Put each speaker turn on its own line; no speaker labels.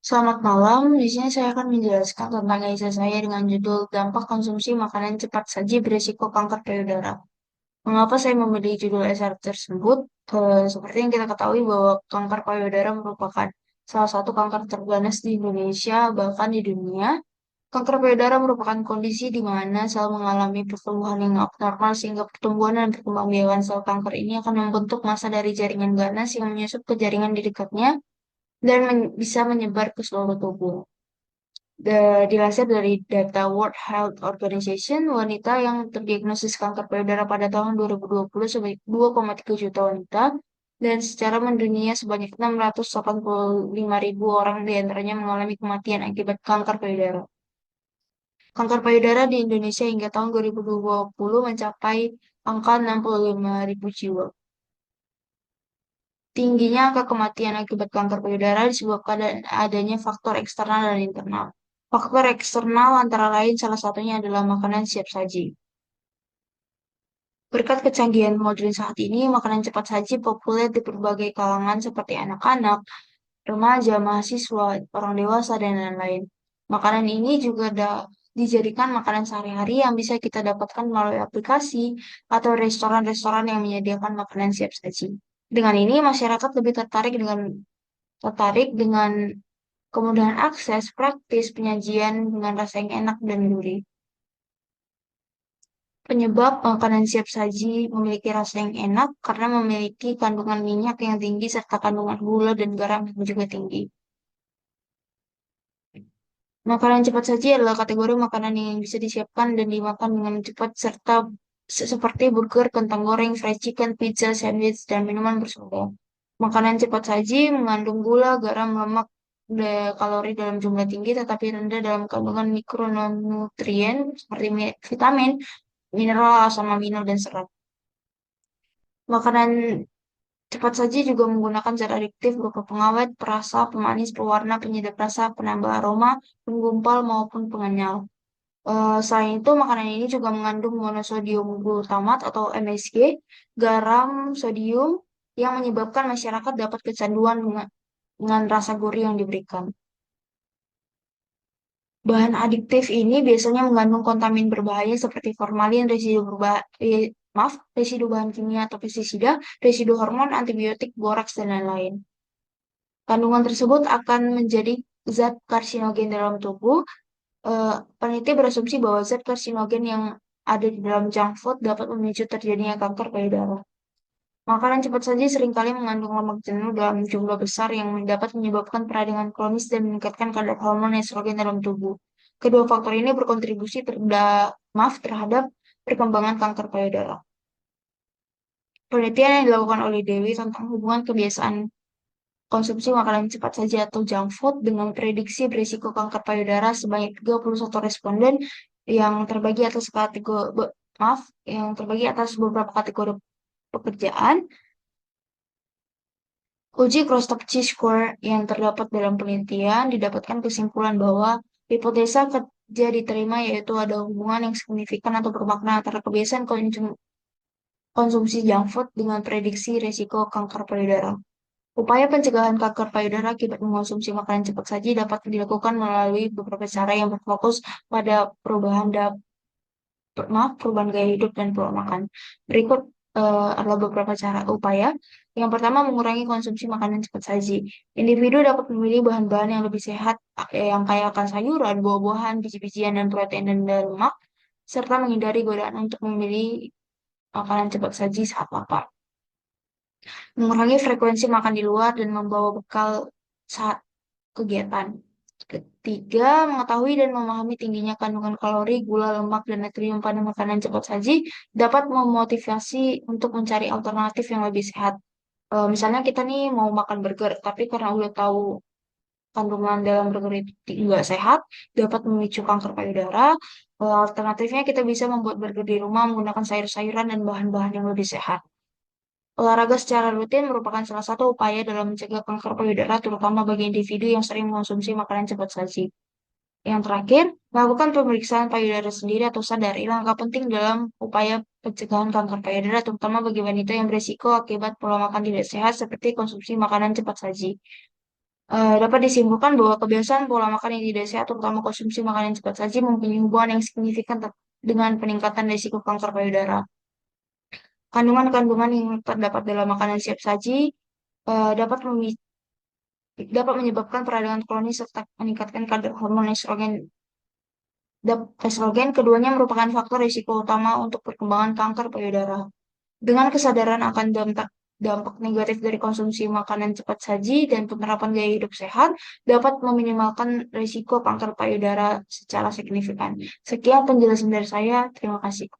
Selamat malam, di sini saya akan menjelaskan tentang esai saya dengan judul Dampak Konsumsi Makanan Cepat Saji Berisiko Kanker Payudara. Mengapa saya memilih judul esai tersebut? Seperti yang kita ketahui bahwa kanker payudara merupakan salah satu kanker terganas di Indonesia, bahkan di dunia. Kanker payudara merupakan kondisi di mana sel mengalami pertumbuhan yang abnormal sehingga pertumbuhan dan perkembangbiakan sel kanker ini akan membentuk massa dari jaringan ganas yang menyusup ke jaringan di dekatnya dan bisa menyebar ke seluruh tubuh. Dilansir dari data World Health Organization, wanita yang terdiagnosis kanker payudara pada tahun 2020 sebanyak 2,3 juta wanita, dan secara mendunia sebanyak 685.000 orang diantaranya mengalami kematian akibat kanker payudara. Kanker payudara di Indonesia hingga tahun 2020 mencapai angka 65.000 jiwa. Tingginya angka kematian akibat kanker payudara disebabkan adanya faktor eksternal dan internal. Faktor eksternal antara lain salah satunya adalah makanan siap saji. Berkat kecanggihan modern saat ini, makanan cepat saji populer di berbagai kalangan seperti anak-anak, remaja, mahasiswa, orang dewasa, dan lain-lain. Makanan ini juga dijadikan makanan sehari-hari yang bisa kita dapatkan melalui aplikasi atau restoran-restoran yang menyediakan makanan siap saji. Dengan ini, masyarakat lebih tertarik dengan kemudahan akses, praktis, penyajian dengan rasa yang enak dan gurih. Penyebab makanan siap saji memiliki rasa yang enak karena memiliki kandungan minyak yang tinggi serta kandungan gula dan garam yang juga tinggi. Makanan cepat saji adalah kategori makanan yang bisa disiapkan dan dimakan dengan cepat serta seperti burger, kentang goreng, fried chicken, pizza, sandwich, dan minuman bersoda. Makanan cepat saji mengandung gula, garam, lemak, kalori dalam jumlah tinggi tetapi rendah dalam kandungan mikronutrien seperti vitamin, mineral, asam amino, dan serat. Makanan cepat saji juga menggunakan zat adiktif berupa pengawet, perasa, pemanis, pewarna, penyedap rasa, penambah aroma, penggumpal, maupun pengenyal. Selain itu, makanan ini juga mengandung monosodium glutamat atau MSG, garam, sodium, yang menyebabkan masyarakat dapat kecanduan dengan rasa gurih yang diberikan. Bahan adiktif ini biasanya mengandung kontamin berbahaya seperti formalin, residu bahan kimia atau pestisida, residu hormon, antibiotik, boraks, dan lain-lain. Kandungan tersebut akan menjadi zat karsinogen dalam tubuh. Peneliti berasumsi bahwa zat karsinogen yang ada di dalam junk food dapat memicu terjadinya kanker payudara. Makanan cepat saji seringkali mengandung lemak jenuh dalam jumlah besar yang dapat menyebabkan peradangan kronis dan meningkatkan kadar hormon estrogen dalam tubuh. Kedua faktor ini berkontribusi terhadap perkembangan kanker payudara. Penelitian yang dilakukan oleh Dewi tentang hubungan kebiasaan konsumsi makanan cepat saji atau junk food dengan prediksi berisiko kanker payudara sebanyak 31 responden yang terbagi atas yang terbagi atas beberapa kategori pekerjaan. Uji crosstalk Chi-square yang terdapat dalam penelitian didapatkan kesimpulan bahwa hipotesa kerja diterima yaitu ada hubungan yang signifikan atau bermakna antara kebiasaan konsumsi junk food dengan prediksi risiko kanker payudara. Upaya pencegahan kanker payudara akibat mengonsumsi makanan cepat saji dapat dilakukan melalui beberapa cara yang berfokus pada perubahan gaya hidup dan pola makan. Berikut adalah beberapa cara upaya. Yang pertama, mengurangi konsumsi makanan cepat saji. Individu dapat memilih bahan-bahan yang lebih sehat, yang kaya akan sayuran, buah-buahan, biji-bijian, dan protein dan lemak, serta menghindari godaan untuk memilih makanan cepat saji saat lapar. Mengurangi frekuensi makan di luar dan membawa bekal saat kegiatan. Ketiga, mengetahui dan memahami tingginya kandungan kalori, gula, lemak, dan natrium pada makanan cepat saji dapat memotivasi untuk mencari alternatif yang lebih sehat. Misalnya kita nih mau makan burger, tapi karena udah tahu kandungan dalam burger itu nggak sehat, dapat memicu kanker payudara. Alternatifnya kita bisa membuat burger di rumah menggunakan sayur-sayuran dan bahan-bahan yang lebih sehat. Olahraga secara rutin merupakan salah satu upaya dalam mencegah kanker payudara, terutama bagi individu yang sering mengonsumsi makanan cepat saji. Yang terakhir, melakukan pemeriksaan payudara sendiri atau sadari langkah penting dalam upaya pencegahan kanker payudara, terutama bagi wanita yang berisiko akibat pola makan tidak sehat seperti konsumsi makanan cepat saji. Dapat disimpulkan bahwa kebiasaan pola makan yang tidak sehat, terutama konsumsi makanan cepat saji, mempunyai hubungan yang signifikan dengan peningkatan risiko kanker payudara. Kandungan-kandungan yang terdapat dalam makanan siap saji eh, dapat dapat menyebabkan peradangan kronis serta meningkatkan kadar hormon estrogen. Estrogen keduanya merupakan faktor risiko utama untuk perkembangan kanker payudara. Dengan kesadaran akan dampak negatif dari konsumsi makanan cepat saji dan penerapan gaya hidup sehat dapat meminimalkan risiko kanker payudara secara signifikan. Sekian penjelasan dari saya. Terima kasih.